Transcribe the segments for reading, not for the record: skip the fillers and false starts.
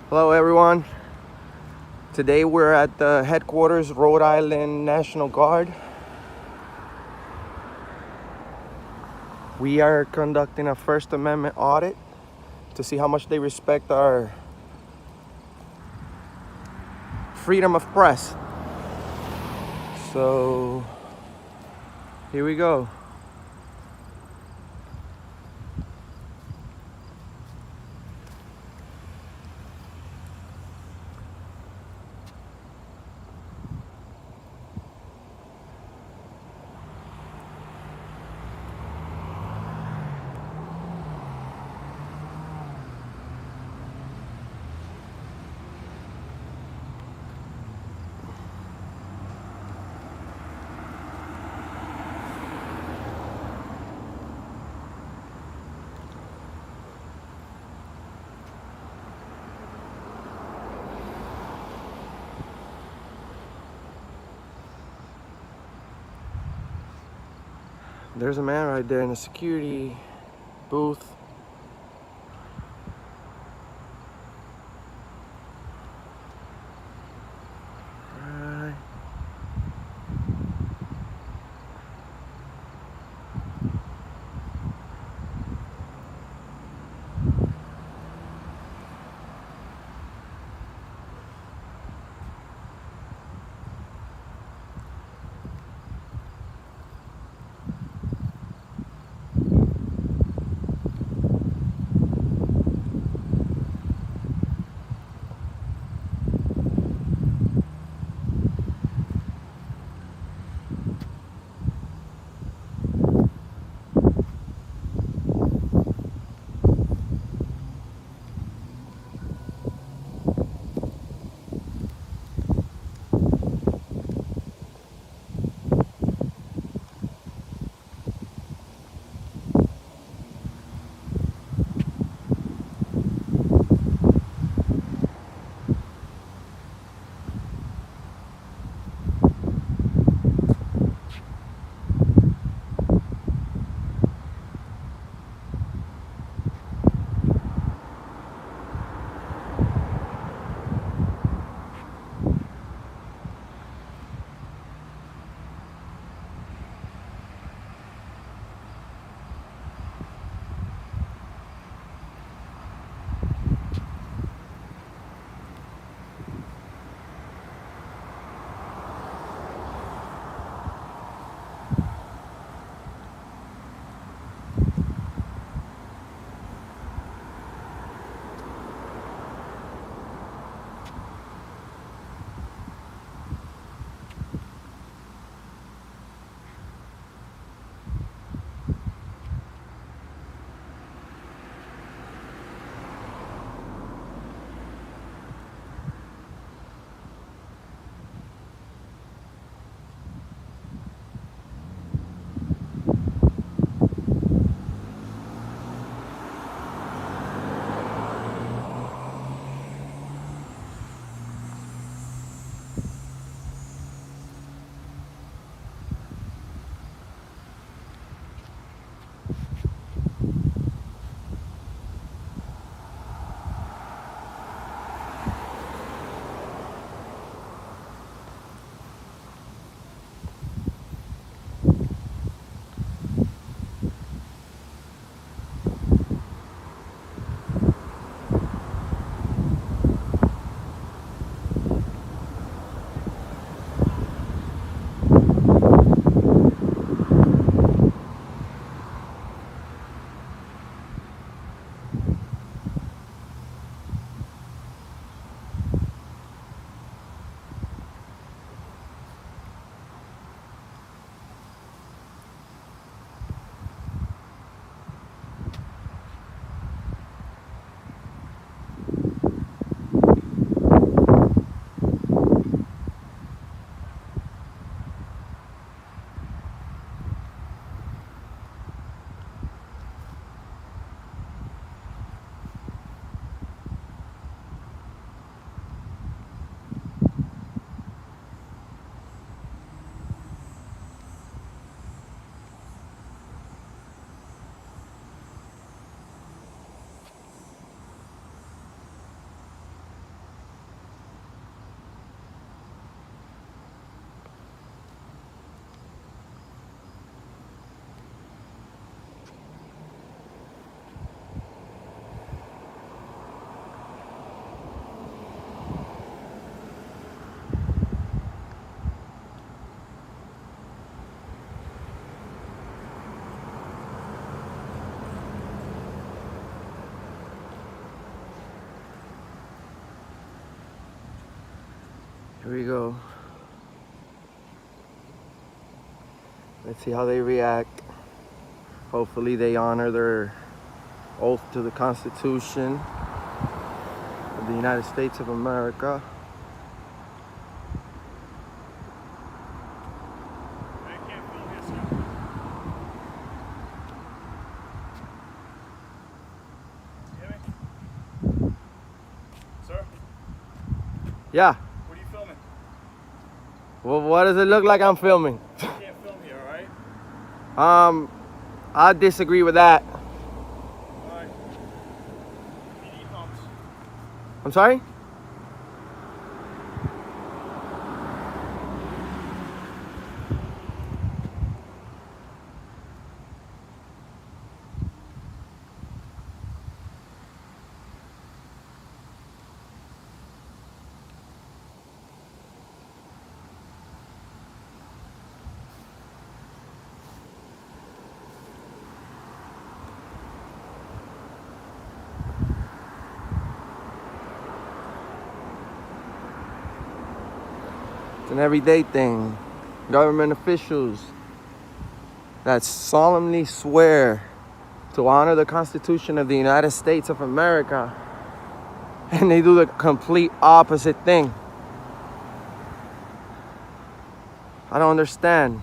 Hello everyone. Today we're at the headquarters, Rhode Island National Guard. We are conducting a First Amendment audit to see how much they respect our freedom of press. So here we go. There's a man right there in the security booth. Right. Here we go. Let's see how they react. Hopefully they honor their oath to the Constitution of the United States of America. I can't film this now. You hear me? Sir? Yeah. What are you filming? Well, what does it look like I'm filming? You can't film here, alright? I disagree with that. Alright. You need humps. I'm sorry? It's an everyday thing. Government officials that solemnly swear to honor the Constitution of the United States of America, and they do the complete opposite thing. I don't understand.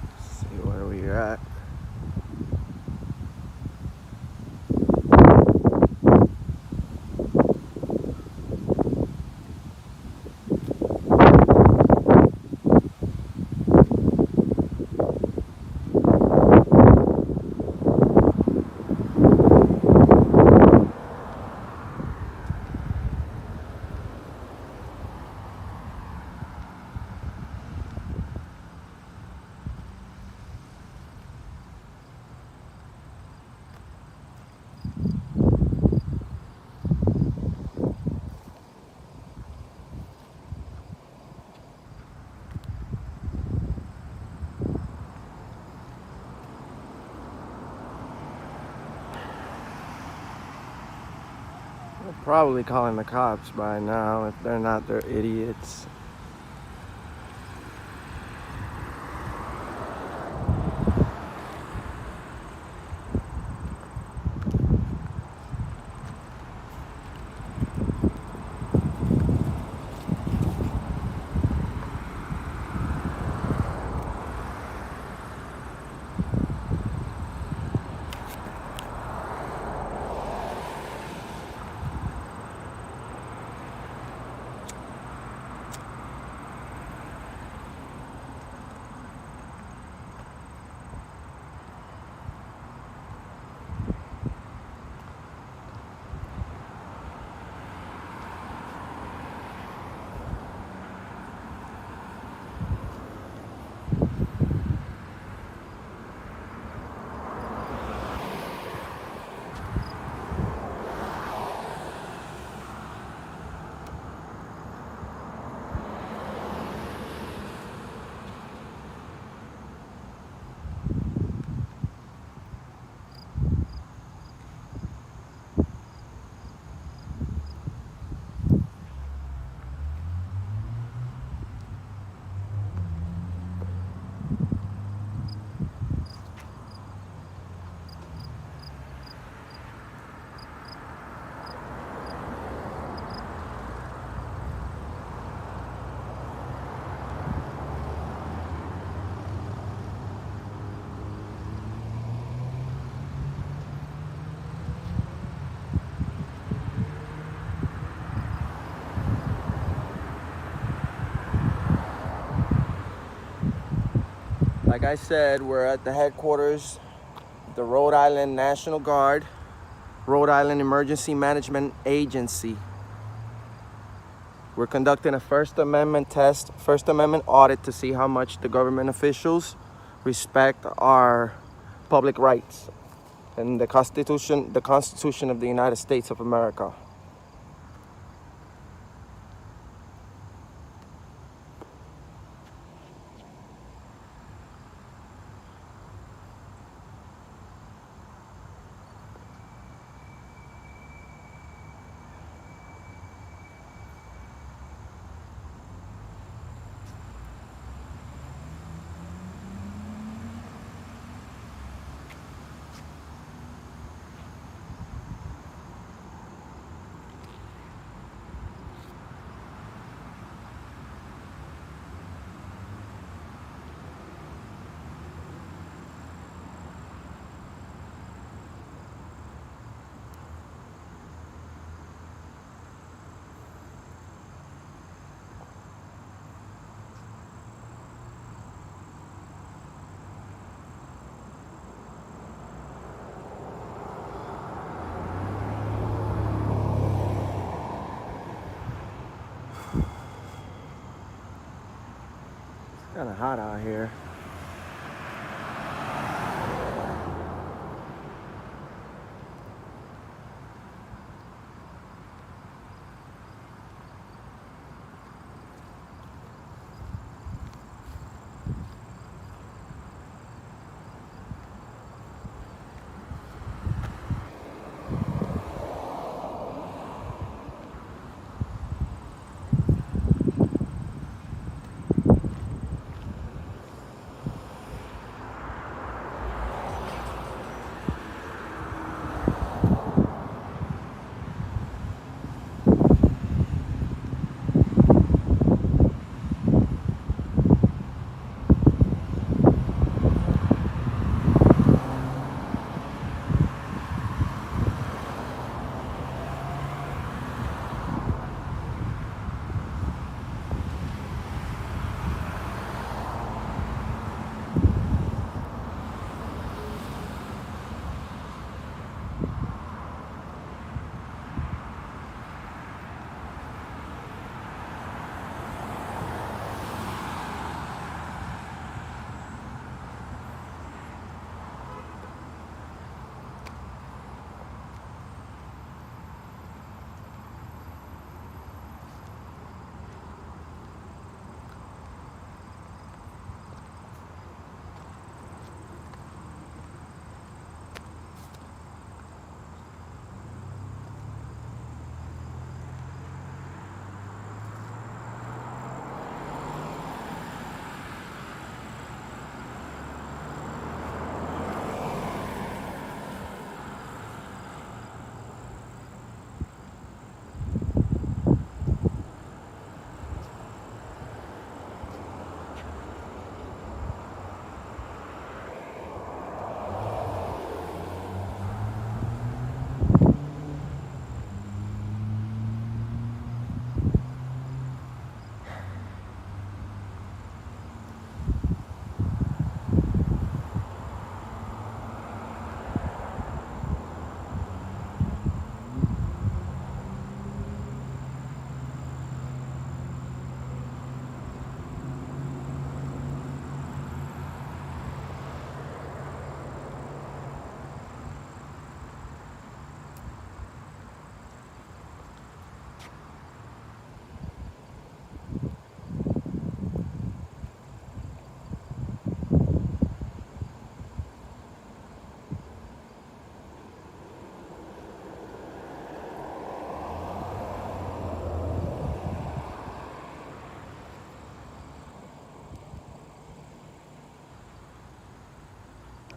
Let's see where we're at. They're probably calling the cops by now. If they're not, they're idiots. Like I said, we're at the headquarters, the Rhode Island National Guard, Rhode Island Emergency Management Agency. We're conducting a First Amendment test, First Amendment audit to see how much the government officials respect our public rights and the Constitution of the United States of America. It's kind of hot out here.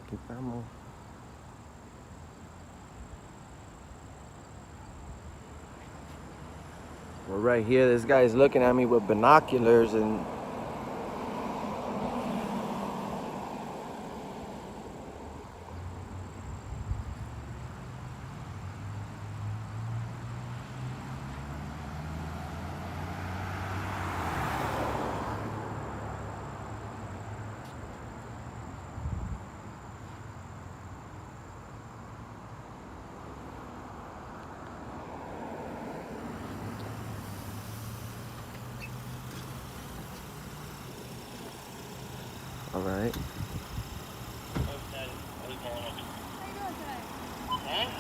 Aquí estamos. We're right here. This guy's looking at me with binoculars and All right.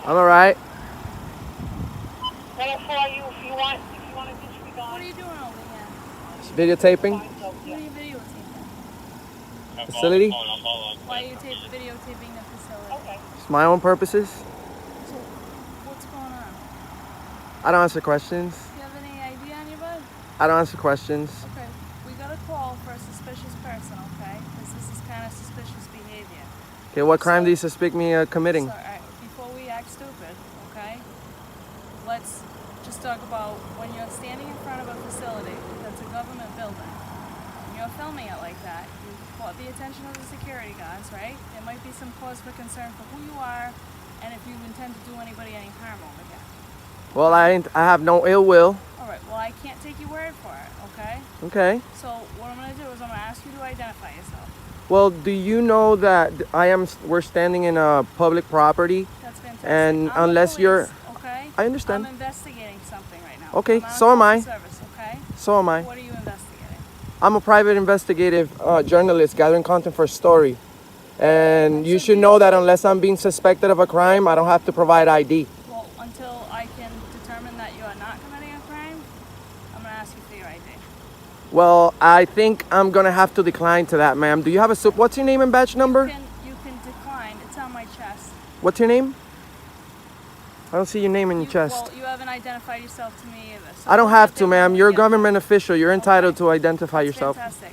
I'm all right. What if you want to disregard. What are you doing over here? Just videotaping What are you videotaping? facility. Why are you videotaping the facility? Okay. It's my own purposes. So, what's going on? I don't answer questions. Do you have any ID on your bud? I don't answer questions. Okay, we got a call for a suspicious person, okay? Because this is kind of suspicious behavior. Okay, what crime do you suspect me of committing? So, alright, before we act stupid, okay? Let's just talk about when you're standing in front of a facility that's a government building, and you're filming it like that, you caught the attention of the security guards, right? There might be some cause for concern for who you are and if you intend to do anybody any harm over here. Well, I have no ill will. Alright, well I can't take your word for it, okay? Okay. So what I'm going to do is I'm going to ask you to identify yourself. Well, do you know that we're standing in a public property? That's fantastic. And I'm unless the you're, police, okay? I understand. I'm investigating something right now. Okay, I'm on so am I. Service, okay? So am I. What are you investigating? I'm a private investigative journalist gathering content for a story. And you should know that unless I'm being suspected of a crime, I don't have to provide ID. Well, until I can determine that you are not committing a crime, I'm going to ask you for your ID. Well, I think I'm gonna have to decline to that, ma'am. Do you have a what's your name and badge number? You can decline. It's on my chest. What's your name? I don't see your name in your chest. Well, you haven't identified yourself to me either. So I don't we'll have get to, there ma'am. when You're we a get there. government official. You're entitled Okay. to identify That's yourself. Fantastic.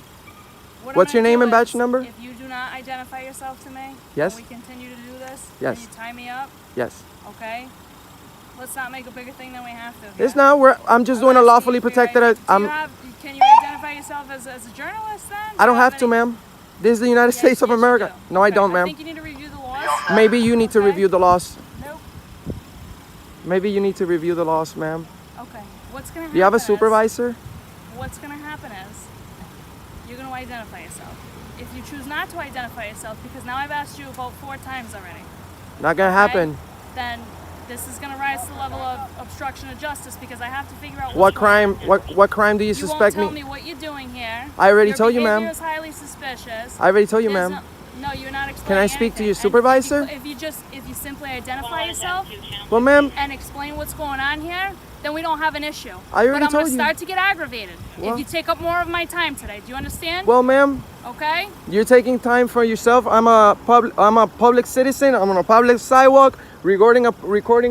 What What's I'm your gonna name do and badge is, number? If you do not identify yourself to me, Yes. and we continue to do this, Yes. and you tie me up, Yes. okay? Let's not make a bigger thing than we have to. Here. It's not. I'm just I'm doing a asking lawfully you for your protected. ID. Can you identify yourself as a journalist then? I don't Do you have to, any- ma'am. This is the United Yes, States of yes, you America. do. No, I Okay, don't, I ma'am. think you need to review the laws. Maybe you need to Okay. review the laws. Nope. Maybe you need to review the laws, ma'am. Okay. What's gonna happen? Do you have a is- supervisor? What's gonna happen is you're gonna identify yourself. If you choose not to identify yourself, because now I've asked you about 4 times already, Not gonna happen. then this is gonna rise to the level of obstruction of justice because I have to figure out What what's going crime? on. What crime do you You suspect won't tell me? me what you're doing here. I already Your told you, behavior ma'am. is highly suspicious. I already told you, There's ma'am. No, you're not explaining. Can I speak to your anything. And supervisor? If you simply identify yourself Well, ma'am, and explain what's going on here, then we don't have an issue. I already but I'm told gonna you. start to get aggravated Well- if you take up more of my time today. Do you understand? well, ma'am, Okay. you're taking time for yourself. I'm a public citizen. I'm on a public sidewalk, recording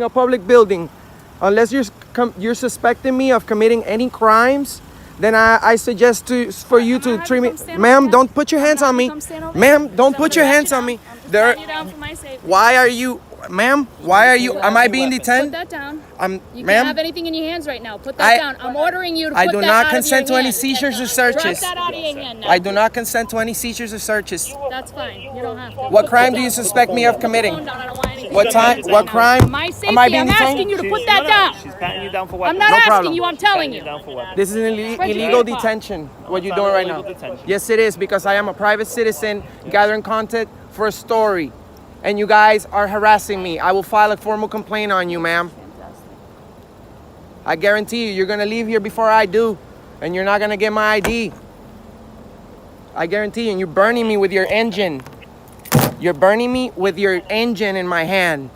a public building. Unless you're suspecting me of committing any crimes, then I suggest for you I'm to gonna have treat you me. come stand over Ma'am, here. don't put your I'm hands gonna on have me. you come stand over Ma'am, here. don't So put your I'm gonna hands pat on you me. down. I'm just There. patting you down for my safety. Why are you, ma'am? Why are you? Am I being Put detained? that down. I'm, You can't ma'am. have anything in your hands right now. Put that I- down. I'm ordering you to I put do that not out consent of to your any hand. seizures or Drop searches. that out of your hand now. I do not consent to any seizures or searches. That's fine. You don't have to. What crime do you suspect me of committing? Phone down. I don't want anything. What time? What crime? My safety. Am I being I'm detained? asking you to put that down. She's patting you down for weapons. I'm not No asking problem. you. I'm telling Patting you. down for weapons. This is an illegal detention. What you're not doing right illegal now? detention. Yes, it is, because I am a private citizen gathering content for a story, and you guys are harassing me. I will file a formal complaint on you, ma'am. I guarantee you're gonna leave here before I do, and you're not gonna get my ID. I guarantee you, and you're burning me with your engine. You're burning me with your engine in my hand.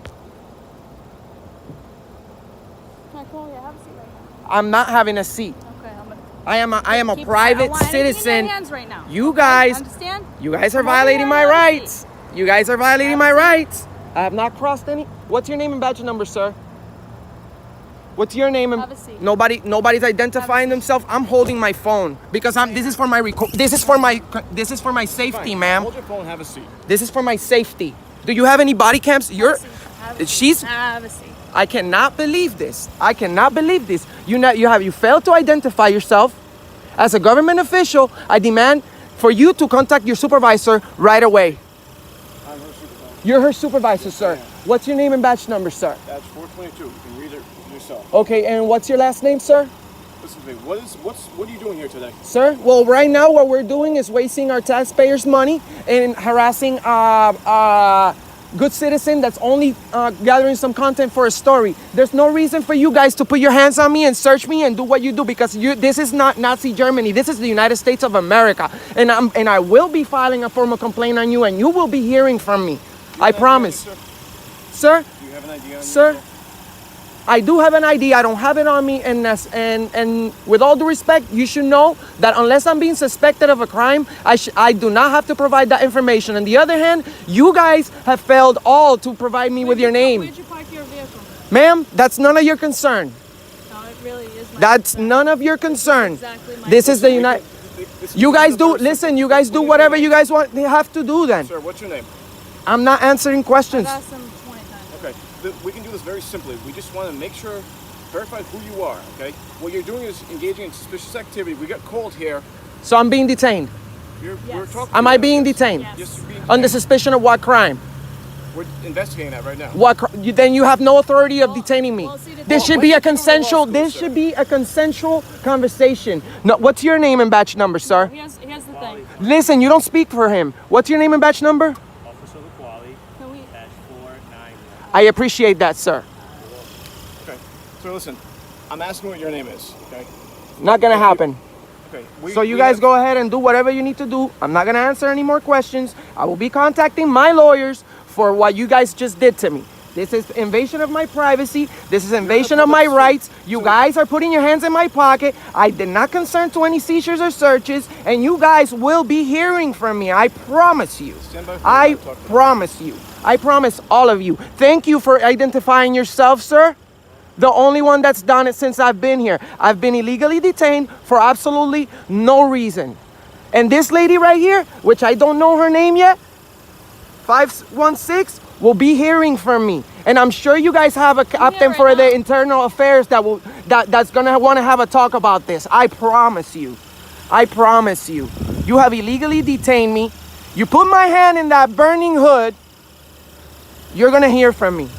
Can I call you? Have a seat right now. I'm not having a seat. Okay, I'm gonna I am a keep- I private don't want anything in citizen. your hands right now. You Okay? guys, Understand? you guys are I'm over violating here, my have a rights. You guys are violating my Have a seat. rights. I have not crossed any. What's your name and badge number, sir? What's your name and Have a seat. nobody's identifying themselves. I'm holding my phone because this is for my this is for my safety, ma'am. Hold your phone, have a seat. This is for my safety. Do you have any body cams? Have a seat. She's Have a seat. I cannot believe this. I cannot believe this. You failed to identify yourself as a government official. I demand for you to contact your supervisor right away. I'm her supervisor. You're her supervisor, sir. What's your name and badge number, sir? That's 422. You can read it yourself. Okay, and what's your last name, sir? Listen to me. What are you doing here today? Sir, well, right now what we're doing is wasting our taxpayers' money and harassing good citizen that's only gathering some content for a story. There's no reason for you guys to put your hands on me and search me and do what you do, because this is not Nazi Germany. This is the United States of America. And I will be filing a formal complaint on you, and you will be hearing from me. I promise. Sir? Do you have an ID on you? Sir? I do have an ID. I don't have it on me, and with all due respect, you should know that unless I'm being suspected of a crime, I do not have to provide that information. On the other hand, you guys have failed all to provide me with your name. Where'd you park your vehicle? Ma'am, that's none of your concern. No, it really is my That's concern. none of your concern. Exactly my This is the concern. United. This is You guys do. very Listen, simple. you guys do What is whatever your you name? guys want. They have to do then. Sir, what's your name? I'm not answering questions. I've asked him 20 times. Okay, we can do this very simply. We just want to make sure, verify who you are, okay? What you're doing is engaging in suspicious activity. We got called here. So I'm being detained. We're Yes. talking Am to I you. being Yes. detained? Yes. Yes, you're being Under detained. suspicion of what crime? We're investigating that right now. Then you have no authority of Well, detaining me. well, see, the This thing- should be a When did you go to law consensual. school, This sir? should be a consensual conversation. No, what's your name and badge number, sir? Here's the thing. Listen, you don't speak for him. What's your name and badge number? Officer Quali, Can we? -491. I appreciate that, sir. Okay, so listen, I'm asking what your name is, okay? Not gonna happen. Okay. So you guys go ahead and do whatever you need to do. I'm not gonna answer any more questions. I will be contacting my lawyers for what you guys just did to me. This is invasion of my privacy. This is invasion of my rights. You guys are putting your hands in my pocket. I did not consent to any seizures or searches, and you guys will be hearing from me. I promise you. Stand by for I the talk. promise you. I promise all of you. Thank you for identifying yourself, sir. The only one that's done it since I've been here. I've been illegally detained for absolutely no reason. And this lady right here, which I don't know her name yet, 516, will be hearing from me. And I'm sure you guys have a captain right for the now. internal affairs that's gonna wanna have a talk about this. I promise you. I promise you. You have illegally detained me. You put my hand in that burning hood, you're gonna hear from me.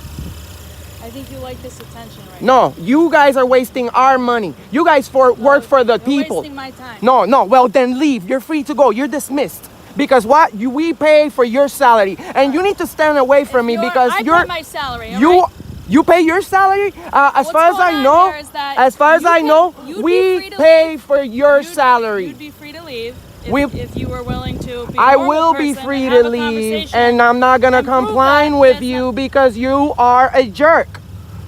I think you like this attention right now. No, you guys are wasting our money. You guys work for the You're people. wasting my time. No, well then leave. You're free to go. You're dismissed. Because what? We pay for your salary. And you need to stand away from me because I you're pay my salary. all you right? you pay your salary? As What's far as going I on know, here is that as far as you I can- know, you'd be we free to pay leave. for your You'd salary. be free to leave We- if you were willing to be a I normal will be person free and to have a leave, conversation and I'm not gonna and prove comply that with that's you not- because you are a jerk.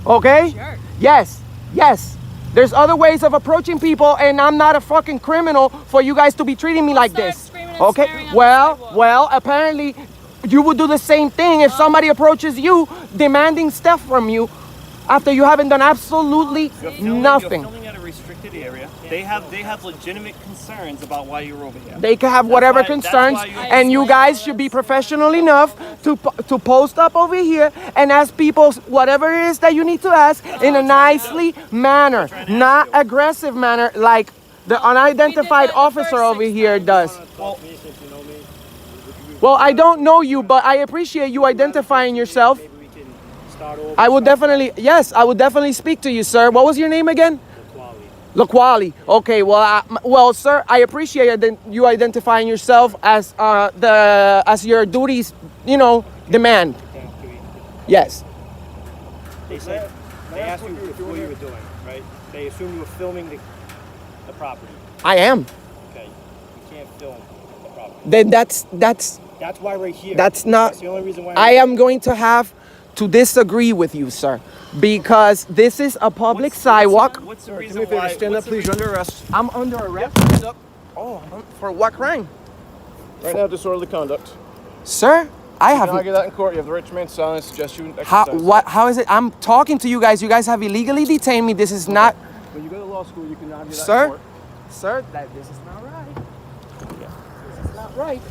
Okay? Jerk. Yes. There's other ways of approaching people, and I'm not a fucking criminal for you guys to be treating me like start this. screaming and Okay? swearing on the sidewalk. Well, apparently you would do the same thing if somebody approaches you demanding stuff from you after you haven't done absolutely nothing. You're filming at a restricted area. They have legitimate concerns about why you're over here. They can have whatever why- that's concerns, why you- and you guys should be professional enough to post up over here and ask people whatever it is that you need to ask in a nicely manner, not aggressive manner like the unidentified We did that the officer first over 6 here times. does. Well, Well, I don't know you, but I appreciate you identifying yourself. maybe we can start over. I would definitely, yes, I would definitely speak to you, sir. What was your name again? Laquali. Okay, well, sir, I appreciate you identifying yourself as as your duties, demand. Yes. They said they asked you what you were doing, right? They assumed you were filming the property. I am. Okay, you can't film the property. Then that's That's why we're here. That's not. That's the only reason why. I am going to have to disagree with you, sir, because this is a public sidewalk. What's the Do me reason a favor, why? stand up, what's the please. You're under arrest. I'm under arrest. Stand up. Oh, for what crime, Right now, disorderly conduct. sir? I You can have. argue that in court. You have the right to remain silent. Suggest you How? exercise. What? How is it? I'm talking to you guys. You guys have illegally detained me. This is not, When you go to law school, you can argue that in sir. court. Sir, this is not right. This is not right.